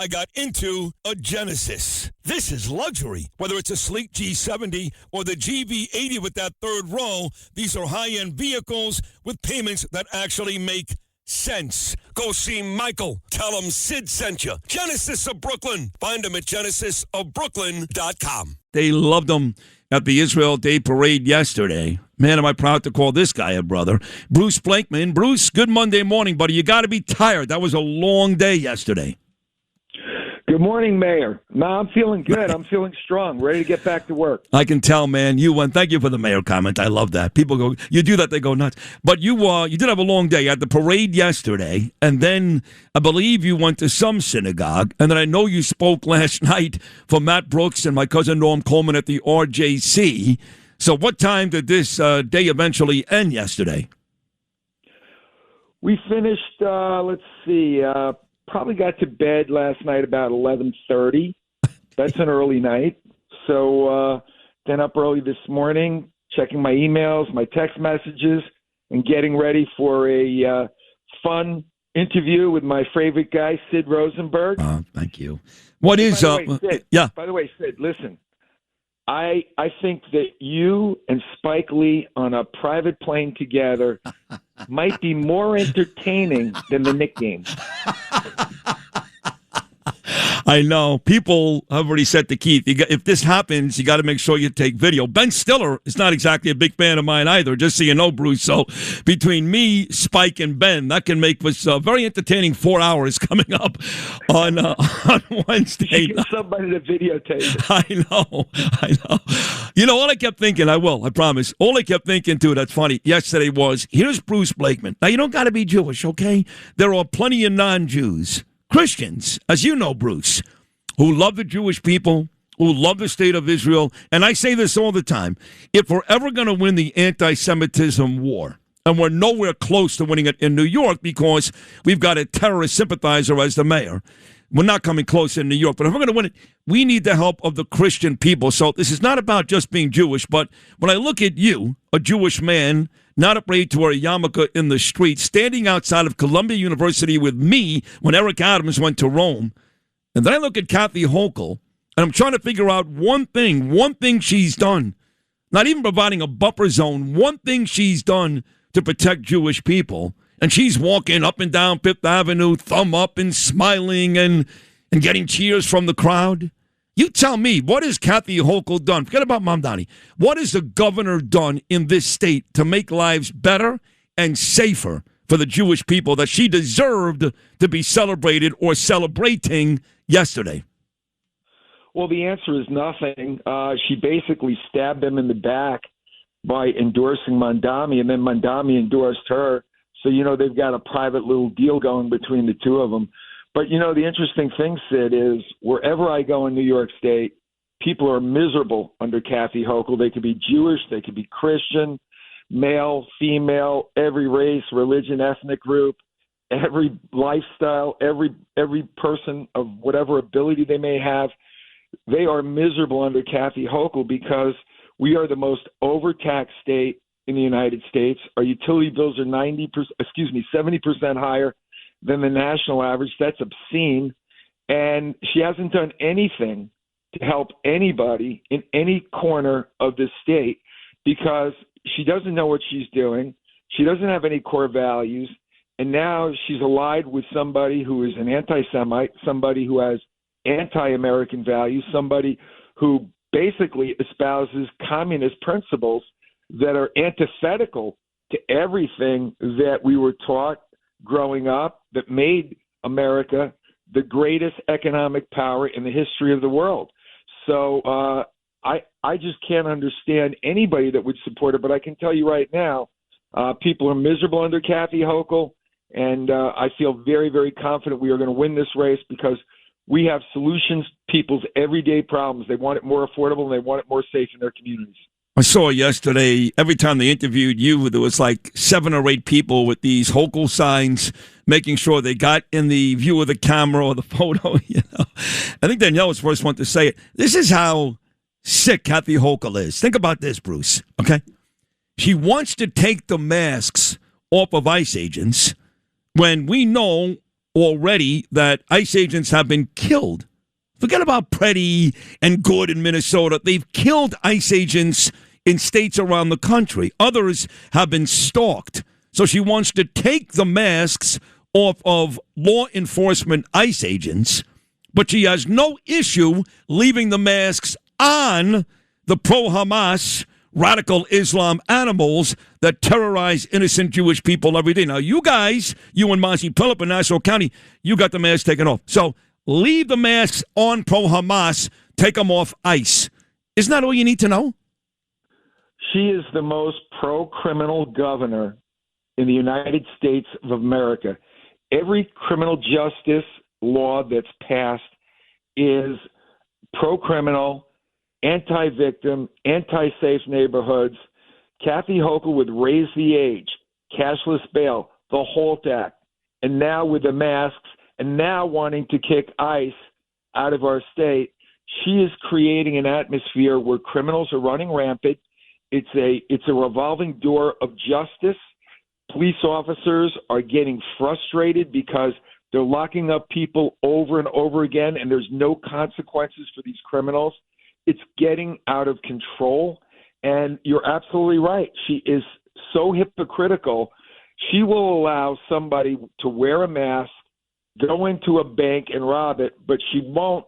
I got into a Genesis. This is luxury. Whether it's a sleek G70 or the GV80 with that third row, these are high-end vehicles with payments that actually make sense. Go see Michael. Tell him Sid sent you. Genesis of Brooklyn. Find him at genesisofbrooklyn.com. They loved him at the Israel Day Parade yesterday. Man, am I proud to call this guy a brother. Bruce Blakeman. Bruce, good Monday morning, buddy. You got to be tired. That was a long day yesterday. Good morning, Mayor. No, I'm feeling good. I'm feeling strong, ready to get back to work. I can tell, man. You went. Thank you for the mayor comment. I love that. People go, you do that, they go nuts. But you did have a long day. You had the parade yesterday, and then I believe you went to some synagogue, and then I know you spoke last night for Matt Brooks and my cousin Norm Coleman at the RJC. So what time did this day eventually end yesterday? We finished, probably got to bed last night about 11:30. That's an early night. So then up early this morning, checking my emails, my text messages, and getting ready for a fun interview with my favorite guy, Sid Rosenberg. Thank you. What is... Sid, yeah. By the way, Sid, listen. I think that you and Spike Lee on a private plane together might be more entertaining than the Knick game. I know. People have already said to Keith, if this happens, you got to make sure you take video. Ben Stiller is not exactly a big fan of mine either, just so you know, Bruce. So between me, Spike, and Ben, that can make us very entertaining 4 hours coming up on Wednesday. Get somebody to videotape it. I know. You know, all I kept thinking, I promise. All I kept thinking, too, that's funny, yesterday was, here's Bruce Blakeman. Now, you don't got to be Jewish, okay? There are plenty of non-Jews. Christians, as you know, Bruce, who love the Jewish people, who love the state of Israel, and I say this all the time, if we're ever going to win the anti-Semitism war, and we're nowhere close to winning it in New York because we've got a terrorist sympathizer as the mayor, we're not coming close in New York, but if we're going to win it, we need the help of the Christian people. So this is not about just being Jewish, but when I look at you, a Jewish man, not afraid to wear a yarmulke in the street, standing outside of Columbia University with me when Eric Adams went to Rome. And then I look at Kathy Hochul, and I'm trying to figure out one thing she's done, not even providing a buffer zone, one thing she's done to protect Jewish people. And she's walking up and down Fifth Avenue, thumb up and smiling and getting cheers from the crowd. You tell me, what has Kathy Hochul done? Forget about Mamdani. What has the governor done in this state to make lives better and safer for the Jewish people that she deserved to be celebrated or celebrating yesterday? Well, the answer is nothing. She basically stabbed him in the back by endorsing Mamdani, and then Mamdani endorsed her. So, they've got a private little deal going between the two of them. But, the interesting thing, Sid, is wherever I go in New York State, people are miserable under Kathy Hochul. They could be Jewish, they could be Christian, male, female, every race, religion, ethnic group, every lifestyle, every person of whatever ability they may have. They are miserable under Kathy Hochul because we are the most overtaxed state in the United States. Our utility bills are 70% higher than the national average. That's obscene. And she hasn't done anything to help anybody in any corner of the state because she doesn't know what she's doing. She doesn't have any core values. And now she's allied with somebody who is an anti-Semite, somebody who has anti-American values, somebody who basically espouses communist principles that are antithetical to everything that we were taught growing up that made America the greatest economic power in the history of the world. So I just can't understand anybody that would support it. But I can tell you right now, people are miserable under Kathy Hochul, and I feel very, very confident we are going to win this race because we have solutions to people's everyday problems. They want it more affordable, and they want it more safe in their communities. I saw yesterday, every time they interviewed you, there was like 7 or 8 people with these Hochul signs, making sure they got in the view of the camera or the photo. I think Danielle was the first one to say it. This is how sick Kathy Hochul is. Think about this, Bruce, okay? She wants to take the masks off of ICE agents when we know already that ICE agents have been killed. Forget about Preddy and Good in Minnesota. They've killed ICE agents in states around the country. Others have been stalked. So she wants to take the masks off of law enforcement ICE agents, but she has no issue leaving the masks on the pro-Hamas radical Islam animals that terrorize innocent Jewish people every day. Now, you guys, you and Monty Phillip in Nassau County, you got the masks taken off. So leave the masks on pro-Hamas, take them off ICE. Isn't that all you need to know? She is the most pro-criminal governor in the United States of America. Every criminal justice law that's passed is pro-criminal, anti-victim, anti-safe neighborhoods. Kathy Hochul would raise the age, cashless bail, the HOLT Act, and now with the masks, and now wanting to kick ICE out of our state. She is creating an atmosphere where criminals are running rampant. It's a revolving door of justice. Police officers are getting frustrated because they're locking up people over and over again, and there's no consequences for these criminals. It's getting out of control, and you're absolutely right. She is so hypocritical. She will allow somebody to wear a mask, go into a bank and rob it, but she won't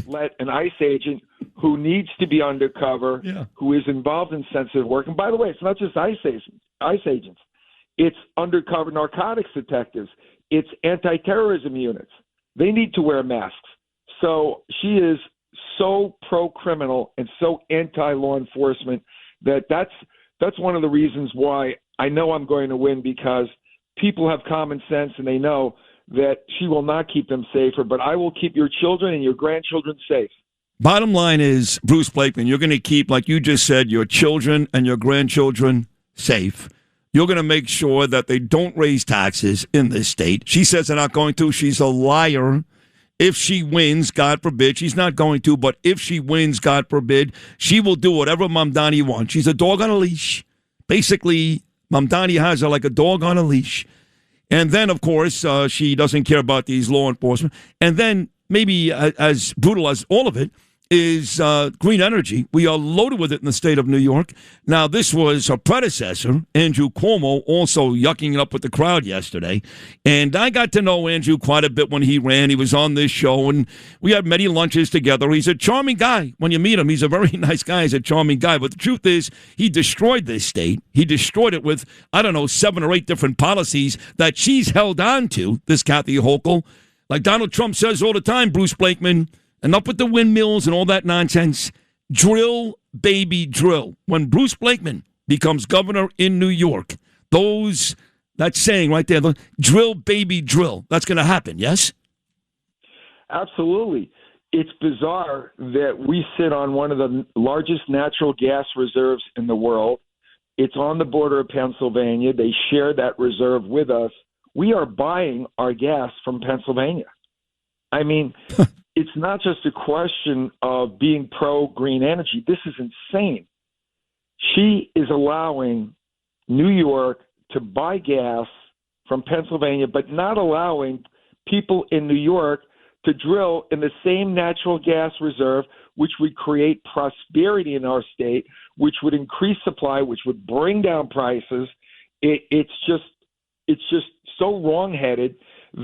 let an ICE agent who needs to be undercover, who is involved in sensitive work. And by the way, it's not just ICE agents. It's undercover narcotics detectives. It's anti-terrorism units. They need to wear masks. So she is so pro-criminal and so anti-law enforcement that's one of the reasons why I know I'm going to win, because people have common sense and they know that she will not keep them safer, but I will keep your children and your grandchildren safe. Bottom line is, Bruce Blakeman, you're going to keep, like you just said, your children and your grandchildren safe. You're going to make sure that they don't raise taxes in this state. She says they're not going to. She's a liar. If she wins, God forbid, she's not going to, but if she wins, God forbid, she will do whatever Mamdani wants. She's a dog on a leash. Basically, Mamdani has her like a dog on a leash. And then, of course, she doesn't care about these law enforcement. And then, maybe as brutal as all of it, is green energy. We are loaded with it in the state of New York. Now, this was her predecessor, Andrew Cuomo, also yucking it up with the crowd yesterday. And I got to know Andrew quite a bit when he ran. He was on this show, and we had many lunches together. He's a charming guy. When you meet him, he's a very nice guy. He's a charming guy. But the truth is, he destroyed this state. He destroyed it with, 7 or 8 different policies that she's held on to, this Kathy Hochul. Like Donald Trump says all the time, Bruce Blakeman, enough with the windmills and all that nonsense. Drill, baby, drill. When Bruce Blakeman becomes governor in New York, that saying right there, drill, baby, drill, that's going to happen, yes? Absolutely. It's bizarre that we sit on one of the largest natural gas reserves in the world. It's on the border of Pennsylvania. They share that reserve with us. We are buying our gas from Pennsylvania. I mean, it's not just a question of being pro-green energy. This is insane. She is allowing New York to buy gas from Pennsylvania, but not allowing people in New York to drill in the same natural gas reserve, which would create prosperity in our state, which would increase supply, which would bring down prices. It's just so wrongheaded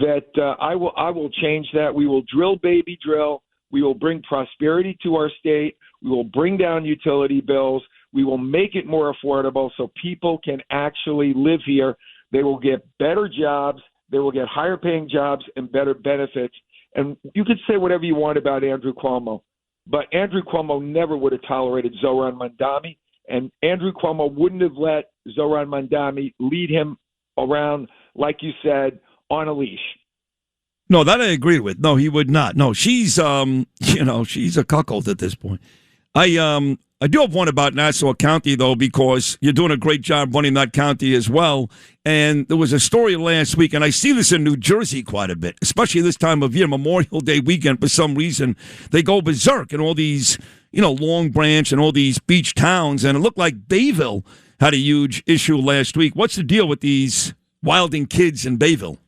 that I will change that. We will drill, baby, drill. We will bring prosperity to our state. We will bring down utility bills. We will make it more affordable so people can actually live here. They will get better jobs. They will get higher paying jobs and better benefits. And you could say whatever you want about Andrew Cuomo, but Andrew Cuomo never would have tolerated Zohran Mamdani, and Andrew Cuomo wouldn't have let Zohran Mamdani lead him around, like you said, on a leash. No, that I agree with. No, he would not. No, she's she's a cuckold at this point. I do have one about Nassau County, though, because you're doing a great job running that county as well. And there was a story last week, and I see this in New Jersey quite a bit, especially this time of year, Memorial Day weekend. For some reason, they go berserk in all these, Long Branch and all these beach towns. And it looked like Bayville had a huge issue last week. What's the deal with these wilding kids in Bayville?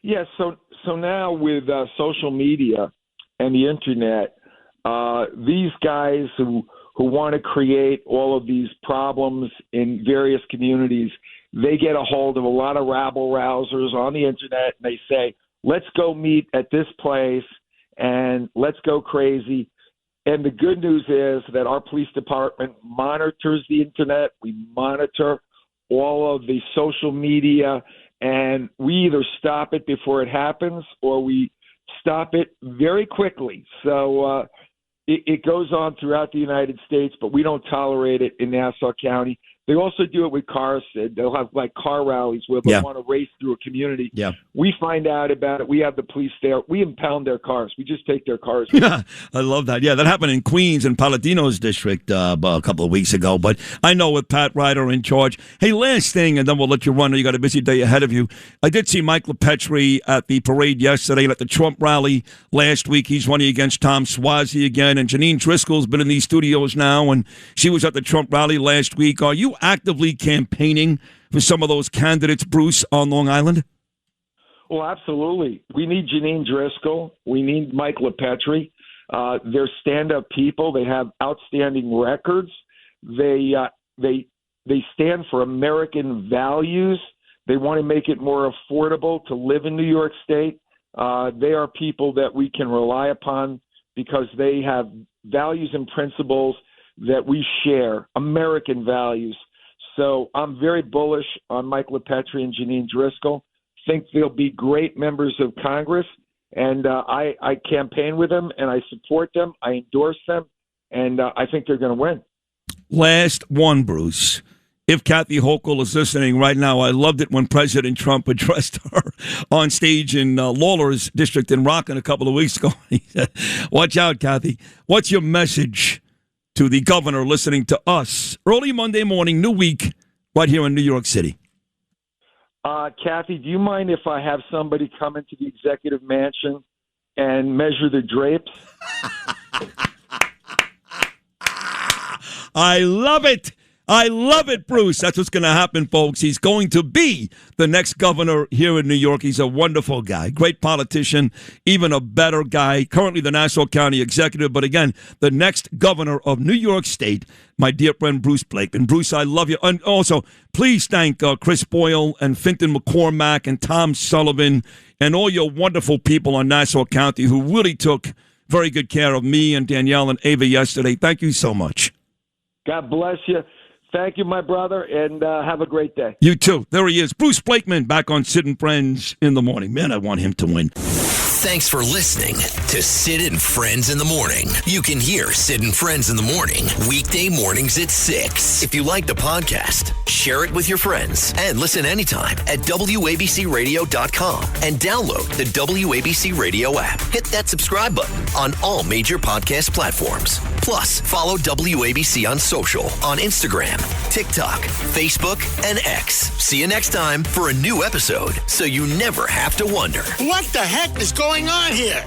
Yeah, so now with social media and the internet, these guys who want to create all of these problems in various communities, they get a hold of a lot of rabble-rousers on the internet, and they say, let's go meet at this place, and let's go crazy. And the good news is that our police department monitors the internet. We monitor all of the social media, and we either stop it before it happens or we stop it very quickly. So it goes on throughout the United States, but we don't tolerate it in Nassau County. They also do it with cars. They'll have like car rallies where they want to race through a community. Yeah. We find out about it. We have the police there. We impound their cars. We just take their cars. Yeah, I love that. Yeah, that happened in Queens and Paladino's district a couple of weeks ago. But I know with Pat Ryder in charge. Hey, last thing, and then we'll let you run. You got a busy day ahead of you. I did see Mike LePetri at the parade yesterday and at the Trump rally last week. He's running against Tom Suozzi again. And Janine Driscoll's been in these studios now, and she was at the Trump rally last week. Are you actively campaigning for some of those candidates, Bruce, on Long Island? Well, absolutely. We need Janine Driscoll. We need Mike LePetri. They're stand-up people. They have outstanding records. They stand for American values. They want to make it more affordable to live in New York State. They are people that we can rely upon because they have values and principles that we share, American values. So I'm very bullish on Mike LePetri and Janine Driscoll. Think they'll be great members of Congress, and I campaign with them, and I support them. I endorse them, and I think they're going to win. Last one, Bruce. If Kathy Hochul is listening right now, I loved it when President Trump addressed her on stage in Lawler's district in Rockland a couple of weeks ago. He said, watch out, Kathy. What's your message to the governor listening to us early Monday morning, new week, right here in New York City? Kathy, do you mind if I have somebody come into the executive mansion and measure the drapes? I love it. I love it, Bruce. That's what's going to happen, folks. He's going to be the next governor here in New York. He's a wonderful guy, great politician, even a better guy, currently the Nassau County executive, but again, the next governor of New York State, my dear friend Bruce Blakeman. Bruce, I love you. And also, please thank Chris Boyle and Finton McCormack and Tom Sullivan and all your wonderful people on Nassau County who really took very good care of me and Danielle and Ava yesterday. Thank you so much. God bless you. Thank you, my brother, and have a great day. You too. There he is. Bruce Blakeman back on Sid and Friends in the morning. Man, I want him to win. Thanks for listening to Sid and Friends in the Morning. You can hear Sid and Friends in the Morning weekday mornings at 6. If you like the podcast, share it with your friends and listen anytime at WABCRadio.com and download the WABC Radio app. Hit that subscribe button on all major podcast platforms. Plus, follow WABC on social on Instagram, TikTok, Facebook, and X. See you next time for a new episode so you never have to wonder. What the heck is going on here?